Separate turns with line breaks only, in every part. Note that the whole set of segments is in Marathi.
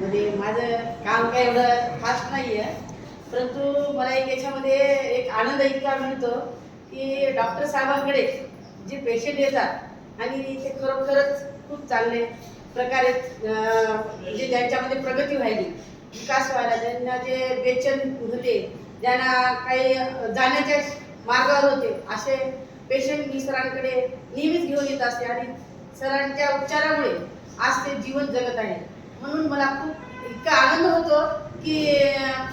म्हणजे माझं काम काय एवढं फास्ट नाही आहे, परंतु मला एक याच्यामध्ये एक आनंद इतका मिळतो की डॉक्टर साहेबांकडे जे पेशंट येतात आणि ते खरोखरच खूप चांगले प्रकारे म्हणजे ज्यांच्यामध्ये प्रगती व्हायली, विकास व्हायला, ज्यांना जे बेचैन होते, ज्यांना काही जाण्याच्या मार्गावर होते, असे पेशंट मी सरांकडे नेहमीच घेऊन येत असते आणि सरांच्या उपचारामुळे आज ते जीवन जगत आहे. म्हणून मला खूप इतका आनंद होतो की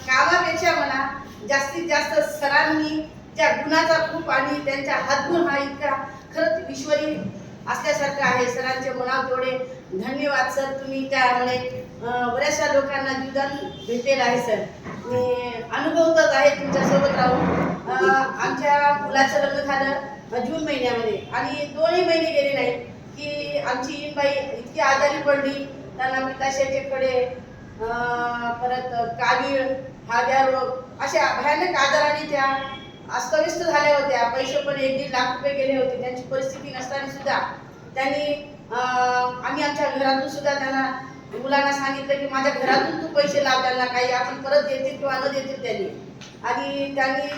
कामापेक्षा मला जास्तीत जास्त सरांनी त्या गुणाचा खूप आणि त्यांच्या हातगुण हा इतका खरंच ईश्वरी असल्यासारखं आहे. सरांचे मनात थोडे धन्यवाद सर, तुम्ही त्यामुळे बऱ्याचशा लोकांना जीवदान भेटलेलं आहे सर. मी अनुभवतच आहे तुमच्यासोबत राहून. आमच्या मुलाचं लग्न झालं जून महिन्यामध्ये आणि 2ही महिने गेले नाही की आमची इनबाई इतकी आजारी पडली. त्यांना पित्ताशयाचे कडे, परत कावीळ, हाद्या रोग अशा भयानक आजाराने त्या अस्तव्यस्त झाल्या होत्या. पैसे पण 1-1.5 लाख रुपये गेले होते. त्यांची परिस्थिती नसताना सुद्धा त्यांनी आम्ही आमच्या घरातून सुद्धा त्यांना मुलांना सांगितलं की माझ्या घरातून तू पैसे लाव, त्यांना काही आपण परत देतील किंवा न देतील त्यांनी. आणि त्यांनी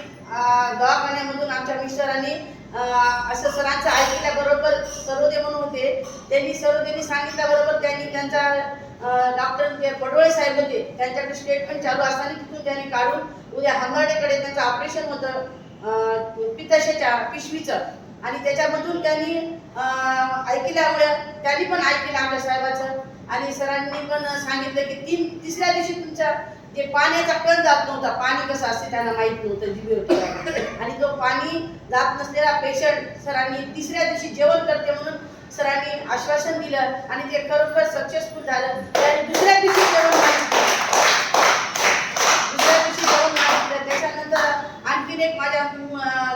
दवाखान्यामधून आमच्या मिस्टरांनी असं सरांचं ऐकल्याबरोबर सरोदे म्हणून होते, त्यांनी सरोदेनी सांगितल्याबरोबर त्यांनी त्यांचा डॉक्टर जे पडोळे साहेब होते त्यांच्याकडे स्टेटमेंट चालू असताना तिथून त्यांनी काढून उद्या हंगाडेकडे त्यांचं ऑपरेशन होतं पित्ताशयाच्या पिशवीचं, आणि त्याच्यामधून त्यांनी ऐकल्यामुळे त्यांनी पण ऐकलं आमच्या साहेबाचं. आणि सरांनी पण सांगितलं की तिसऱ्या दिवशी तुमचा जे पाण्याचा कण जात नव्हता, पाणी कसं असते त्यांना माहीत नव्हतं जीवेवर, आणि तो पाणी जात नसलेला पेशंट सरांनी तिसऱ्या दिवशी जेवण करते म्हणून सरांनी आश्वासन दिलं आणि ते खरोखर सक्सेसफुल झालं. आणि दुसऱ्या दिवशी जेवण मागितलं. त्याच्यानंतर आणखीन एक माझ्या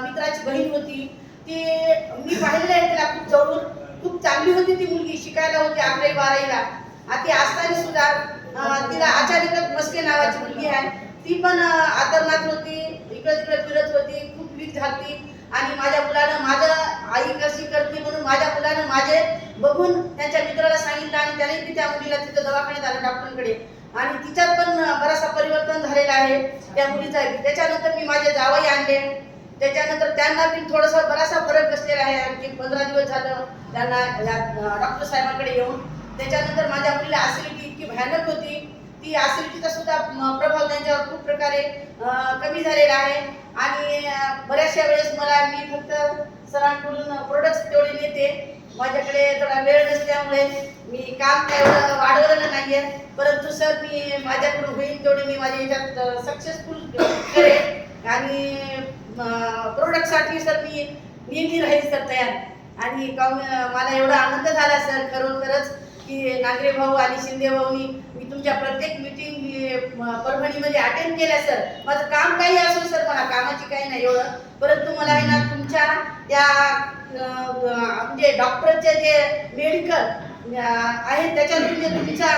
मित्राची बहीण होती, ती मी पाहिलेलं आहे तिला खूप जवळून, खूप चांगली होती ती मुलगी, शिकायला होती 11वी-12वीला. ती असताना सुद्धा तिला अचानक मस्के नावाची मुलगी आहे, ती पण आदरनाथ होती, इकडे तिकडे फिरत होती, खूप वीक झाली. आणि माझ्या मुलानं माझं आई कशी करते म्हणून माझ्या मुलानं माझे बघून त्यांच्या मित्राला सांगितलं आणि त्याने त्या मुलीला तिथं दवाखान्यात आलं डॉक्टरांकडे, आणि तिच्यात पण बराचसा परिवर्तन झालेलं आहे त्या मुलीचा. त्याच्यानंतर मी माझे जावई आणले, त्याच्यानंतर त्यांना पण थोडासा बराचसा फरक बसलेला आहे. आणखी 15 दिवस झालं त्यांना डॉक्टर साहेबांकडे येऊन. त्याच्यानंतर माझ्या मुलीला ॲसिडिटी इतकी भयानक होती, ती ॲसिडिटीचा सुद्धा प्रभाव त्यांच्यावर खूप प्रकारे कमी झालेला आहे. आणि बऱ्याचशा वेळेस मी फक्त सरांकडून प्रोडक्ट्स तेवढे नेते, माझ्याकडे थोडा वेळ नसल्यामुळे मी काम काय वाढवलेलं नाही आहे, परंतु सर मी माझ्याकडून होईल तेवढे मी माझ्या ह्याच्यात सक्सेसफुल करेन. आणि प्रोडक्टसाठी सर मी नेहमी राहील सर तयार. आणि मला एवढा आनंद झाला सर खरोखरच की नागरे भाऊ आणि शिंदे भाऊनी मी तुमच्या प्रत्येक मीटिंग परभणीमध्ये अटेंड केल्या सर. माझं काम काही असो सर, मला कामाची काही नाही एवढं, परंतु मला आहे ना तुमच्या त्या म्हणजे डॉक्टरचे जे मेडिकल आहे त्याच्यातून जे तुमच्या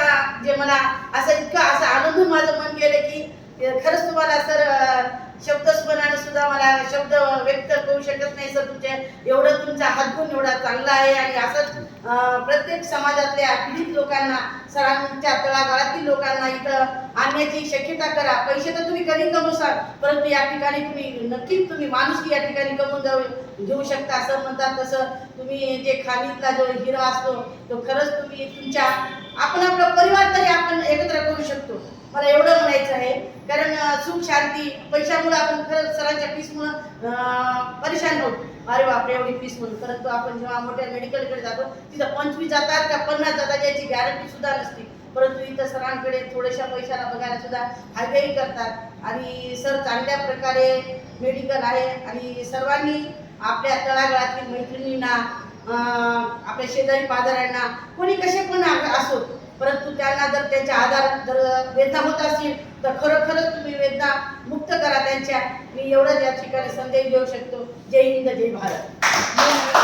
जे मला असं इतकं असं आनंद माझं मन गेलं की खरंच तुम्हाला सर शब्दस्मरणाने सुद्धा मला शब्द व्यक्त करू शकत नाही सर. एवढं तुमचा हातगुण एवढा चांगला आहे. आणि असंच प्रत्येक समाजातल्या पीडित लोकांना, सरांच्या तळागाळातील लोकांना इथं आणण्याची शक्यता करा. पैसे तर तुम्ही कधी कमवसाल, परंतु या ठिकाणी तुम्ही नक्कीच तुम्ही माणुसकी या ठिकाणी कमवून घेऊ शकता. असं म्हणतात तसं तुम्ही जे खाणीतला जो हिरो असतो तो खरंच तुम्ही तुमच्या आपण आपला परिवार तरी आपण एकत्र करू शकतो, मला एवढं म्हणायचं आहे. कारण सुख शांती पैशामुळे आपण खरंच सरांच्या फीसमुळे परेशान होतो, अरे बापरे एवढी फीस म्हणून. परंतु आपण जेव्हा मोठ्या मेडिकलकडे जातो तिथं 25 जातात का 50 जातात याची गॅरंटी सुद्धा नसते, परंतु इथं सरांकडे थोड्याशा पैशाला बघायला सुद्धा हायगेही करतात. आणि सर चांगल्या प्रकारे मेडिकल आहे. आणि सर्वांनी आपल्या तळागाळातील मैत्रिणींना, आपल्या शेजारी पाजाऱ्यांना, कोणी कसे पण असो, परंतु त्यांना जर त्यांच्या आधार जर वेदना होत असतील तर खरोखरच तुम्ही वेदना मुक्त करा त्यांच्या. मी एवढंच या ठिकाणी संदेश देऊ शकतो. जय हिंद, जय भारत.